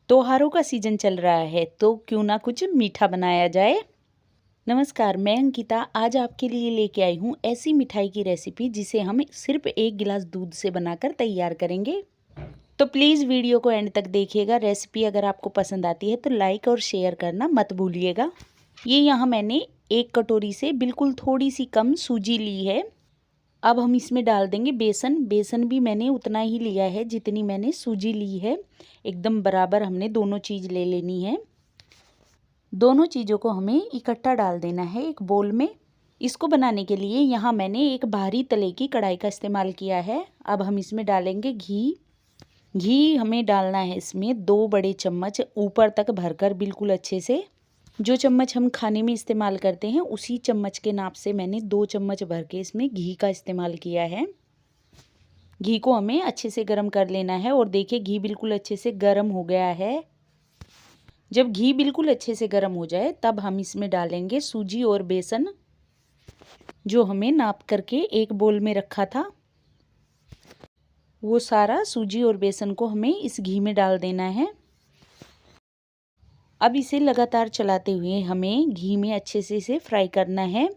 त्योहारों का सीजन चल रहा है तो क्यों ना कुछ मीठा बनाया जाए। नमस्कार, मैं अंकिता आज आपके लिए लेके आई हूँ ऐसी मिठाई की रेसिपी जिसे हम सिर्फ 1 गिलास दूध से बनाकर तैयार करेंगे। तो प्लीज़ वीडियो को एंड तक देखिएगा। रेसिपी अगर आपको पसंद आती है तो लाइक और शेयर करना मत भूलिएगा। ये यहाँ मैंने 1 कटोरी से बिल्कुल थोड़ी सी कम सूजी ली है। अब हम इसमें डाल देंगे बेसन। बेसन भी मैंने उतना ही लिया है जितनी मैंने सूजी ली है। एकदम बराबर हमने दोनों चीज़ ले लेनी है। दोनों चीज़ों को हमें इकट्ठा डाल देना है एक बोल में। इसको बनाने के लिए यहाँ मैंने एक भारी तले की कढ़ाई का इस्तेमाल किया है। अब हम इसमें डालेंगे घी। घी हमें डालना है इसमें 2 बड़े चम्मच ऊपर तक भरकर बिल्कुल अच्छे से। जो चम्मच हम खाने में इस्तेमाल करते हैं उसी चम्मच के नाप से मैंने 2 चम्मच भर के इसमें घी का इस्तेमाल किया है। घी को हमें अच्छे से गर्म कर लेना है और देखिए घी बिल्कुल अच्छे से गर्म हो गया है। जब घी बिल्कुल अच्छे से गर्म हो जाए तब हम इसमें डालेंगे सूजी और बेसन जो हमें नाप करके एक बोल में रखा था। वो सारा सूजी और बेसन को हमें इस घी में डाल देना है। अब इसे लगातार चलाते हुए हमें घी में अच्छे से इसे फ्राई करना है।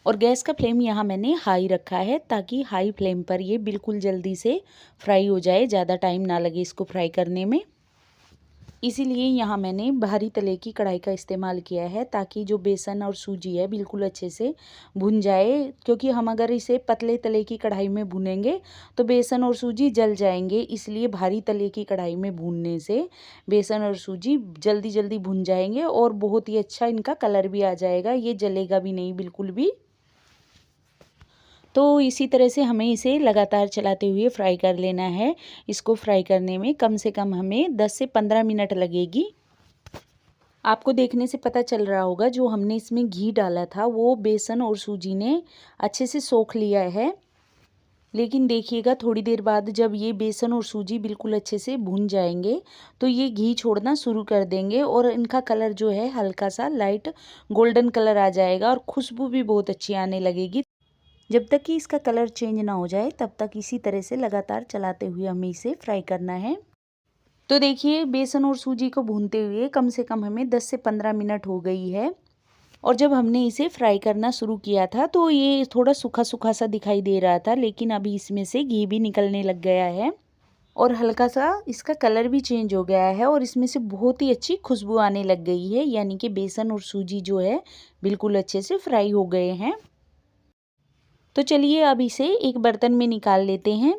और गैस का फ्लेम यहाँ मैंने हाई रखा है ताकि हाई फ्लेम पर ये बिल्कुल जल्दी से फ्राई हो जाए, ज़्यादा टाइम ना लगे इसको फ्राई करने में। इसीलिए यहाँ मैंने भारी तले की कढ़ाई का इस्तेमाल किया है ताकि जो बेसन और सूजी है बिल्कुल अच्छे से भुन जाए। क्योंकि हम अगर इसे पतले तले की कढ़ाई में भुनेंगे तो बेसन और सूजी जल जाएंगे, इसलिए भारी तले की कढ़ाई में भूनने से बेसन और सूजी जल्दी जल्दी भुन जाएंगे और बहुत ही अच्छा इनका कलर भी आ जाएगा, ये जलेगा भी नहीं बिल्कुल भी। तो इसी तरह से हमें इसे लगातार चलाते हुए फ्राई कर लेना है। इसको फ्राई करने में कम से कम हमें 10 से 15 मिनट लगेगी। आपको देखने से पता चल रहा होगा जो हमने इसमें घी डाला था वो बेसन और सूजी ने अच्छे से सोख लिया है। लेकिन देखिएगा थोड़ी देर बाद जब ये बेसन और सूजी बिल्कुल अच्छे से भून जाएंगे तो ये घी छोड़ना शुरू कर देंगे और इनका कलर जो है हल्का सा लाइट गोल्डन कलर आ जाएगा और खुशबू भी बहुत अच्छी आने लगेगी। जब तक कि इसका कलर चेंज ना हो जाए तब तक इसी तरह से लगातार चलाते हुए हमें इसे फ्राई करना है। तो देखिए बेसन और सूजी को भूनते हुए कम से कम हमें 10 से 15 मिनट हो गई है। और जब हमने इसे फ्राई करना शुरू किया था तो ये थोड़ा सूखा सूखा सा दिखाई दे रहा था, लेकिन अभी इसमें से घी भी निकलने लग गया है और हल्का सा इसका कलर भी चेंज हो गया है और इसमें से बहुत ही अच्छी खुशबू आने लग गई है। यानी कि बेसन और सूजी जो है बिल्कुल अच्छे से फ्राई हो गए हैं। तो चलिए अब इसे एक बर्तन में निकाल लेते हैं।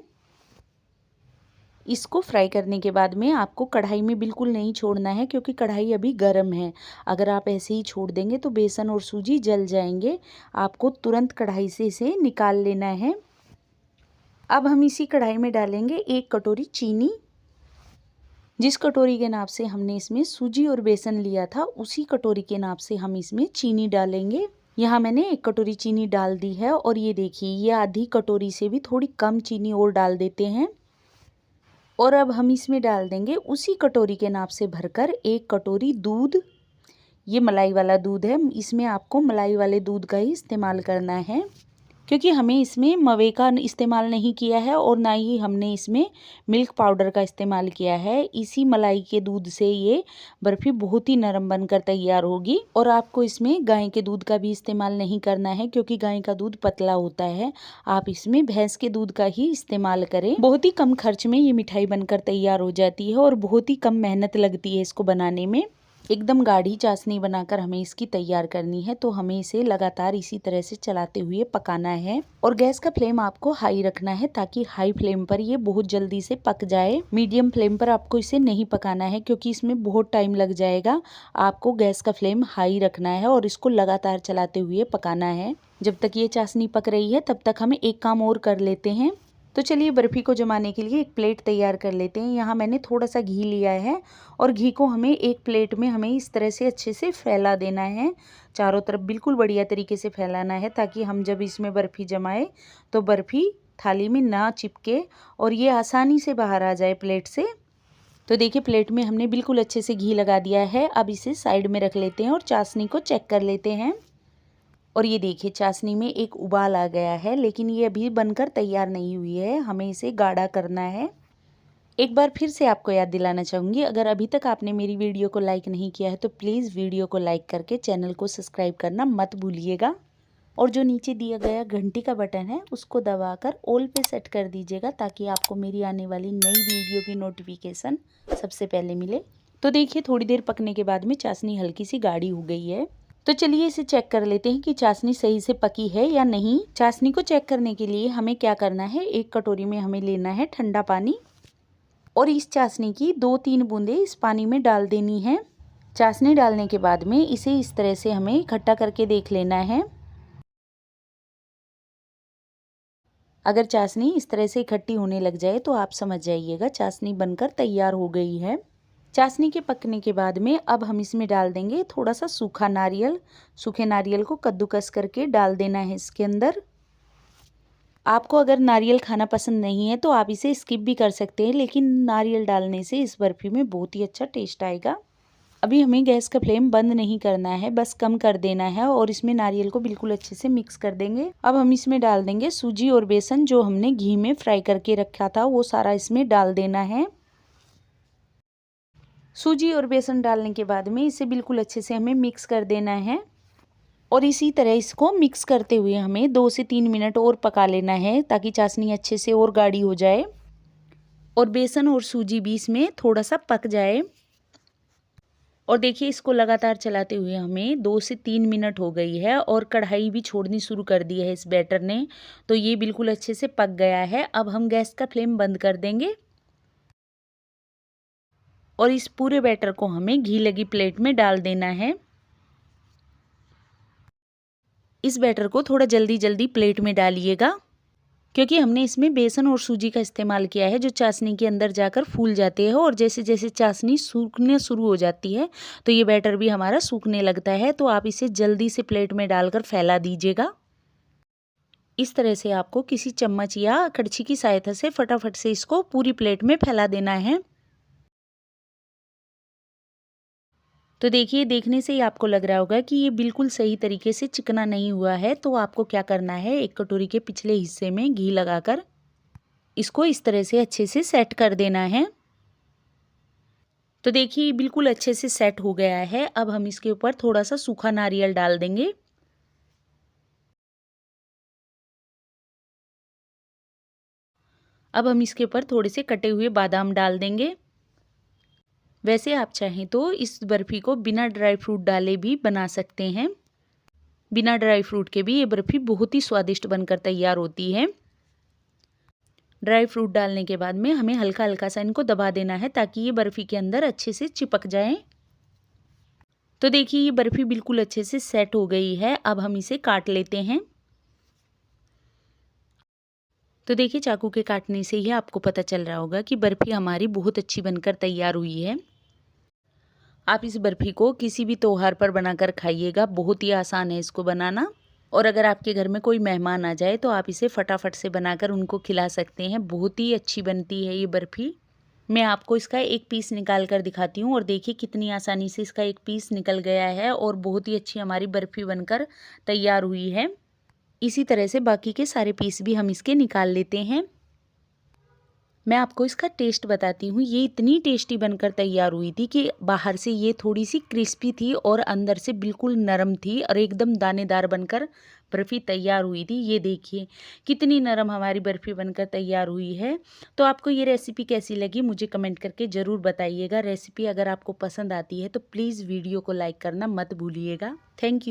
इसको फ्राई करने के बाद में आपको कढ़ाई में बिल्कुल नहीं छोड़ना है क्योंकि कढ़ाई अभी गर्म है। अगर आप ऐसे ही छोड़ देंगे तो बेसन और सूजी जल जाएंगे। आपको तुरंत कढ़ाई से इसे निकाल लेना है। अब हम इसी कढ़ाई में डालेंगे 1 कटोरी चीनी। जिस कटोरी के नाप से हमने इसमें सूजी और बेसन लिया था उसी कटोरी के नाप से हम इसमें चीनी डालेंगे। यहाँ मैंने 1 कटोरी चीनी डाल दी है और ये देखिए ये आधी कटोरी से भी थोड़ी कम चीनी और डाल देते हैं। और अब हम इसमें डाल देंगे उसी कटोरी के नाप से भरकर 1 कटोरी दूध। ये मलाई वाला दूध है, इसमें आपको मलाई वाले दूध का ही इस्तेमाल करना है क्योंकि हमें इसमें मवे का इस्तेमाल नहीं किया है और ना ही हमने इसमें मिल्क पाउडर का इस्तेमाल किया है। इसी मलाई के दूध से ये बर्फ़ी बहुत ही नरम बनकर तैयार होगी। और आपको इसमें गाय के दूध का भी इस्तेमाल नहीं करना है क्योंकि गाय का दूध पतला होता है। आप इसमें भैंस के दूध का ही इस्तेमाल करें। बहुत ही कम खर्च में ये मिठाई बनकर तैयार हो जाती है और बहुत ही कम मेहनत लगती है इसको बनाने में। एकदम गाढ़ी चाशनी बनाकर हमें इसकी तैयार करनी है। तो हमें इसे लगातार इसी तरह से चलाते हुए पकाना है और गैस का फ्लेम आपको हाई रखना है ताकि हाई फ्लेम पर ये बहुत जल्दी से पक जाए। मीडियम फ्लेम पर आपको इसे नहीं पकाना है क्योंकि इसमें बहुत टाइम लग जाएगा। आपको गैस का फ्लेम हाई रखना है और इसको लगातार चलाते हुए पकाना है। जब तक ये चाशनी पक रही है तब तक हमें एक काम और कर लेते हैं। तो चलिए बर्फ़ी को जमाने के लिए एक प्लेट तैयार कर लेते हैं। यहाँ मैंने थोड़ा सा घी लिया है और घी को हमें एक प्लेट में हमें इस तरह से अच्छे से फैला देना है। चारों तरफ बिल्कुल बढ़िया तरीके से फैलाना है ताकि हम जब इसमें बर्फ़ी जमाए तो बर्फ़ी थाली में ना चिपके और ये आसानी से बाहर आ जाए प्लेट से। तो देखिए प्लेट में हमने बिल्कुल अच्छे से घी लगा दिया है। अब इसे साइड में रख लेते हैं और चाशनी को चेक कर लेते हैं। और ये देखिए चाशनी में एक उबाल आ गया है, लेकिन ये अभी बनकर तैयार नहीं हुई है, हमें इसे गाढ़ा करना है। एक बार फिर से आपको याद दिलाना चाहूँगी, अगर अभी तक आपने मेरी वीडियो को लाइक नहीं किया है तो प्लीज़ वीडियो को लाइक करके चैनल को सब्सक्राइब करना मत भूलिएगा। और जो नीचे दिया गया घंटी का बटन है उसको दबाकर ऑल पे सेट कर दीजिएगा, ताकि आपको मेरी आने वाली नई वीडियो की नोटिफिकेशन सबसे पहले मिले। तो देखिए, थोड़ी देर पकने के बाद में चाशनी हल्की सी गाढ़ी हो गई है। तो चलिए इसे चेक कर लेते हैं कि चाशनी सही से पकी है या नहीं। चाशनी को चेक करने के लिए हमें क्या करना है, एक कटोरी में हमें लेना है ठंडा पानी और इस चाशनी की 2-3 बूंदें इस पानी में डाल देनी है। चाशनी डालने के बाद में इसे इस तरह से हमें इकट्ठा करके देख लेना है। अगर चाशनी इस तरह से इकट्ठी होने लग जाए तो आप समझ जाइएगा चाशनी बनकर तैयार हो गई है। चाशनी के पकने के बाद में अब हम इसमें डाल देंगे थोड़ा सा सूखा नारियल। सूखे नारियल को कद्दूकस करके डाल देना है इसके अंदर। आपको अगर नारियल खाना पसंद नहीं है तो आप इसे स्किप भी कर सकते हैं, लेकिन नारियल डालने से इस बर्फ़ी में बहुत ही अच्छा टेस्ट आएगा। अभी हमें गैस का फ्लेम बंद नहीं करना है, बस कम कर देना है और इसमें नारियल को बिल्कुल अच्छे से मिक्स कर देंगे। अब हम इसमें डाल देंगे सूजी और बेसन, जो हमने घी में फ्राई करके रखा था वो सारा इसमें डाल देना है। सूजी और बेसन डालने के बाद में इसे बिल्कुल अच्छे से हमें मिक्स कर देना है और इसी तरह इसको मिक्स करते हुए हमें 2 से 3 मिनट और पका लेना है, ताकि चाशनी अच्छे से और गाढ़ी हो जाए और बेसन और सूजी भी इसमें थोड़ा सा पक जाए। और देखिए, इसको लगातार चलाते हुए हमें 2 से 3 मिनट हो गई है और कढ़ाई भी छोड़नी शुरू कर दी है इस बैटर ने। तो ये बिल्कुल अच्छे से पक गया है। अब हम गैस का फ्लेम बंद कर देंगे और इस पूरे बैटर को हमें घी लगी प्लेट में डाल देना है। इस बैटर को थोड़ा जल्दी जल्दी प्लेट में डालिएगा, क्योंकि हमने इसमें बेसन और सूजी का इस्तेमाल किया है, जो चाशनी के अंदर जाकर फूल जाते हैं और जैसे जैसे चाशनी सूखने शुरू हो जाती है तो ये बैटर भी हमारा सूखने लगता है। तो आप इसे जल्दी से प्लेट में डालकर फैला दीजिएगा। इस तरह से आपको किसी चम्मच या कड़छी की सहायता से फटाफट से इसको पूरी प्लेट में फैला देना है। तो देखिए, देखने से ही आपको लग रहा होगा कि ये बिल्कुल सही तरीके से चिकना नहीं हुआ है। तो आपको क्या करना है, एक कटोरी के पिछले हिस्से में घी लगाकर इसको इस तरह से अच्छे से सेट कर देना है। तो देखिए, बिल्कुल अच्छे से सेट हो गया है। अब हम इसके ऊपर थोड़ा सा सूखा नारियल डाल देंगे। अब हम इसके ऊपर थोड़े से कटे हुए बादाम डाल देंगे। वैसे आप चाहें तो इस बर्फ़ी को बिना ड्राई फ्रूट डाले भी बना सकते हैं। बिना ड्राई फ्रूट के भी ये बर्फ़ी बहुत ही स्वादिष्ट बनकर तैयार होती है। ड्राई फ्रूट डालने के बाद में हमें हल्का हल्का सा इनको दबा देना है, ताकि ये बर्फ़ी के अंदर अच्छे से चिपक जाए। तो देखिए, ये बर्फ़ी बिल्कुल अच्छे से सेट हो गई है। अब हम इसे काट लेते हैं। तो देखिए, चाकू के काटने से ही आपको पता चल रहा होगा कि बर्फ़ी हमारी बहुत अच्छी बनकर तैयार हुई है। आप इस बर्फ़ी को किसी भी त्योहार पर बनाकर खाइएगा, बहुत ही आसान है इसको बनाना। और अगर आपके घर में कोई मेहमान आ जाए तो आप इसे फटाफट से बनाकर उनको खिला सकते हैं। बहुत ही अच्छी बनती है ये बर्फ़ी। मैं आपको इसका एक पीस निकाल कर दिखाती हूँ और देखिए कितनी आसानी से इसका एक पीस निकल गया है और बहुत ही अच्छी हमारी बर्फ़ी बनकर तैयार हुई है। इसी तरह से बाकी के सारे पीस भी हम इसके निकाल लेते हैं। मैं आपको इसका टेस्ट बताती हूँ। ये इतनी टेस्टी बनकर तैयार हुई थी कि बाहर से ये थोड़ी सी क्रिस्पी थी और अंदर से बिल्कुल नरम थी और एकदम दानेदार बनकर बर्फ़ी तैयार हुई थी। ये देखिए कितनी नरम हमारी बर्फ़ी बनकर तैयार हुई है। तो आपको ये रेसिपी कैसी लगी मुझे कमेंट करके ज़रूर बताइएगा। रेसिपी अगर आपको पसंद आती है तो प्लीज़ वीडियो को लाइक करना मत भूलिएगा। Thank you.